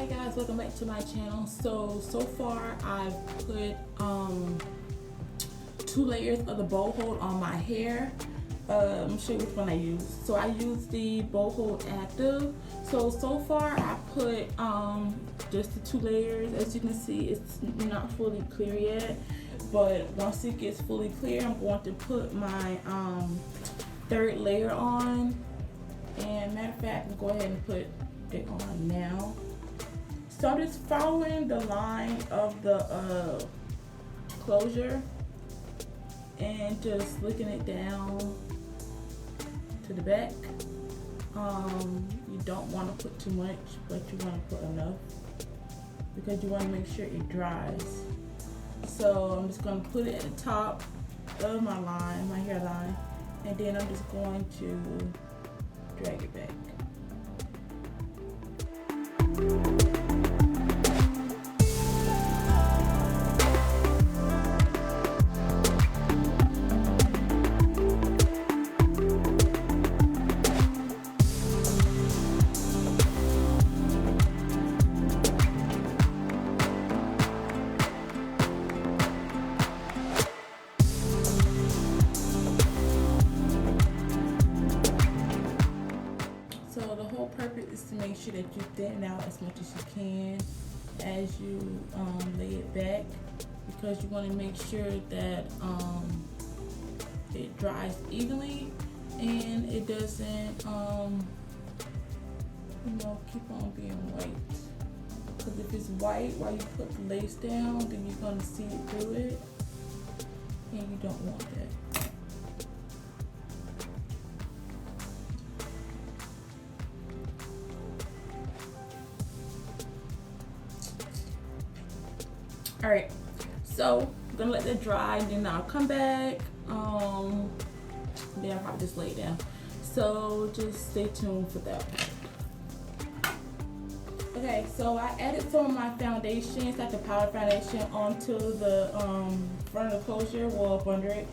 Hi guys, welcome back to my channel. So far I've put 2 layers of the bow hold on my hair. Let me show you which one I use. So I use the bow hold active. So far I put just the 2 layers. As you can see, it's not fully clear yet, but once it gets fully clear, I'm going to put my 3rd layer on. And matter of fact, I'm going to go ahead and put it on now. So I'm just following the line of the closure and just looking it down to the back. You don't want to put too much, but you want to put enough because you want to make sure it dries. So I'm just going to put it at the top of my line, my hairline, and then I'm just going to drag it back. Is to make sure that you thin it out as much as you can as you lay it back, because you want to make sure that it dries evenly and it doesn't keep on being white. Because if it's white while you put the lace down, then you're going to see it through it, and you don't want that. All right, so I'm gonna let that dry, and then I'll come back. Then I'll probably just lay it down. So just stay tuned for that. Okay, so I added some of my foundation, it's like the powder foundation, onto the front of the closure, well up under it.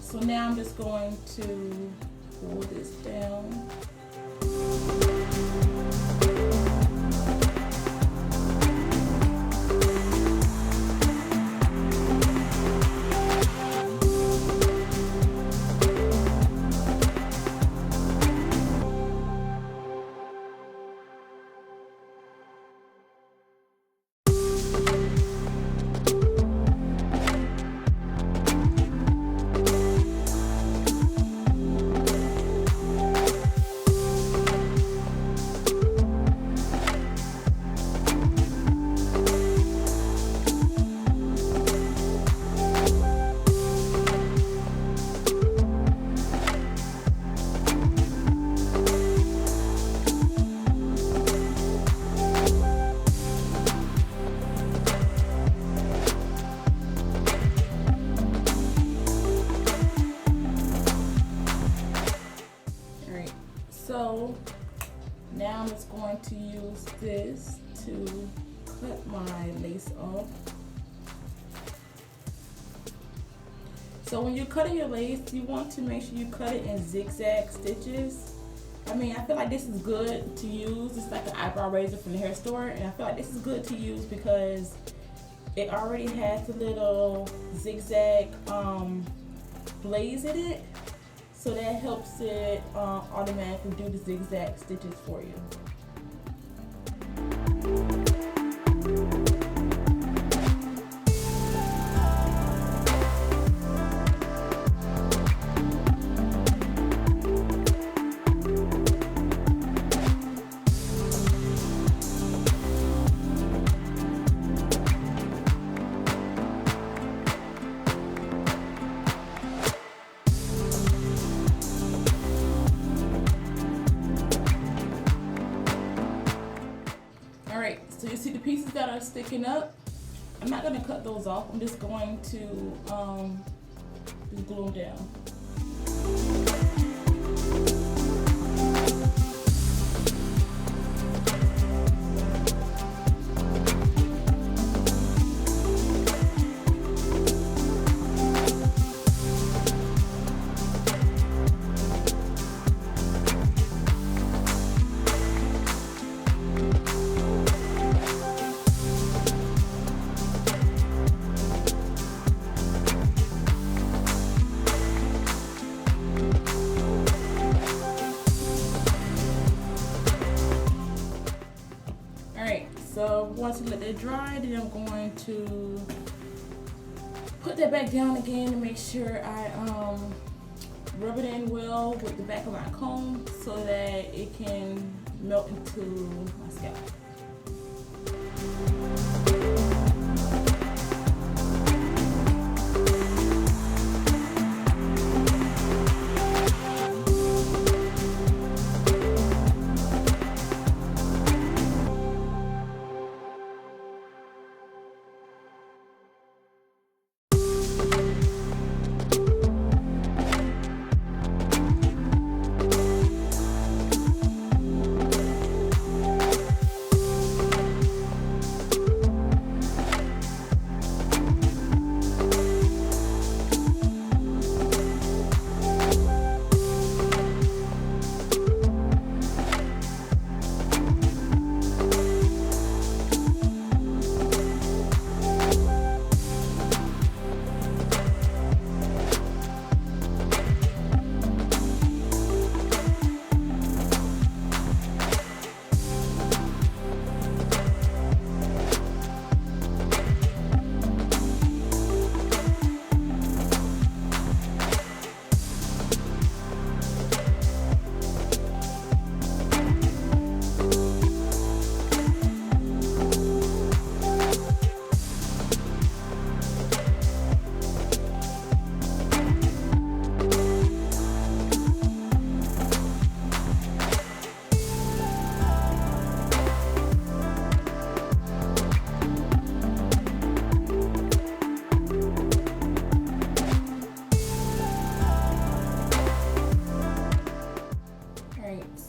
So now I'm just going to pull this down. So now I'm just going to use this to cut my lace off. So when you're cutting your lace, you want to make sure you cut it in zigzag stitches. I mean, I feel like this is good to use. It's like an eyebrow razor from the hair store, and I feel like this is good to use because it already has a little zigzag blaze in it. So that helps it automatically do the zigzag stitches for you. So you see the pieces that are sticking up? I'm not going to cut those off. I'm just going to just glue them down. So once I let that dry, then I'm going to put that back down again to make sure I rub it in well with the back of my comb so that it can melt into my scalp.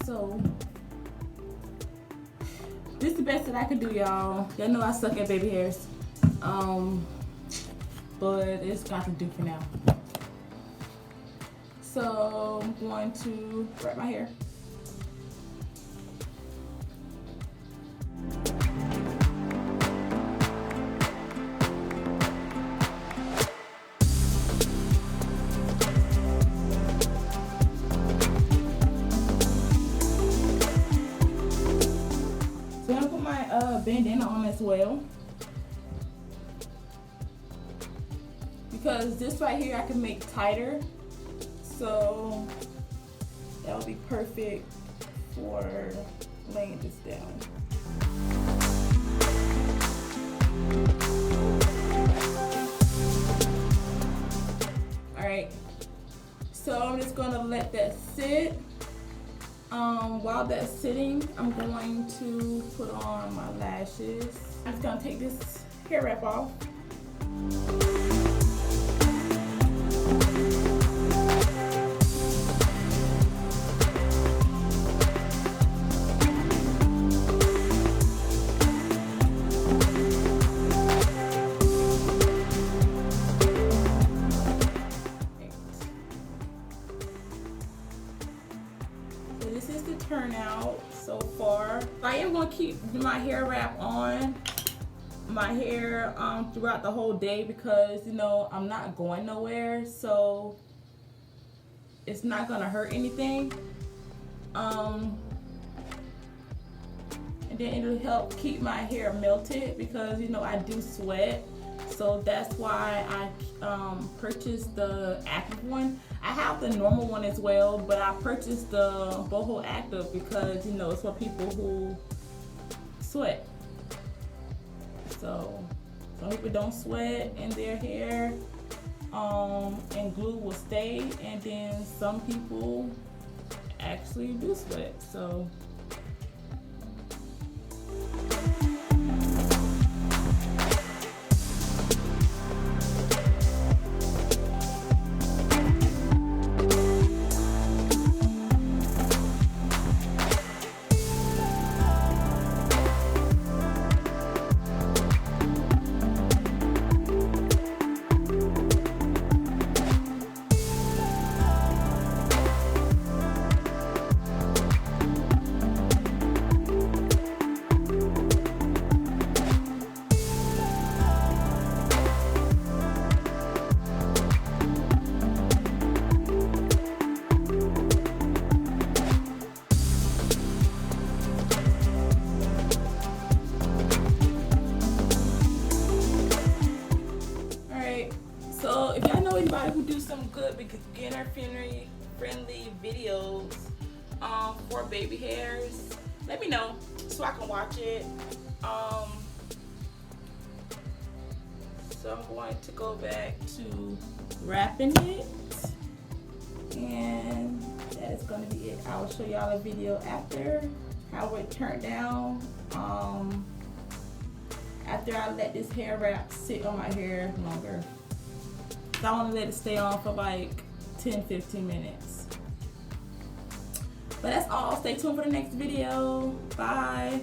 So this is the best that I could do, y'all. Y'all know I suck at baby hairs. But it's got to do for now. So I'm going to wrap my hair. Bandana on as well, because this right here I can make tighter, so that would be perfect for laying this down. All right, so I'm just gonna let that sit. While that's sitting, I'm going to put on my lashes. I'm just gonna take this hair wrap off. This is the turnout so far. I am going to keep my hair wrap on my hair throughout the whole day because, you know, I'm not going nowhere, so it's not going to hurt anything. And then it'll help keep my hair melted because, you know, I do sweat. So that's why I purchased the active one. I have the normal one as well, but I purchased the boho active because, you know, it's for people who sweat. So some people don't sweat in their hair, and glue will stay, and then some people actually do sweat. So beginner friendly videos for baby hairs, let me know so I can watch it. So I'm going to go back to wrapping it, and that is going to be it. I will show y'all a video after how it turned down. After I let this hair wrap sit on my hair longer. So I want to let it stay on for like 10-15 minutes. But that's all. Stay tuned for the next video. Bye.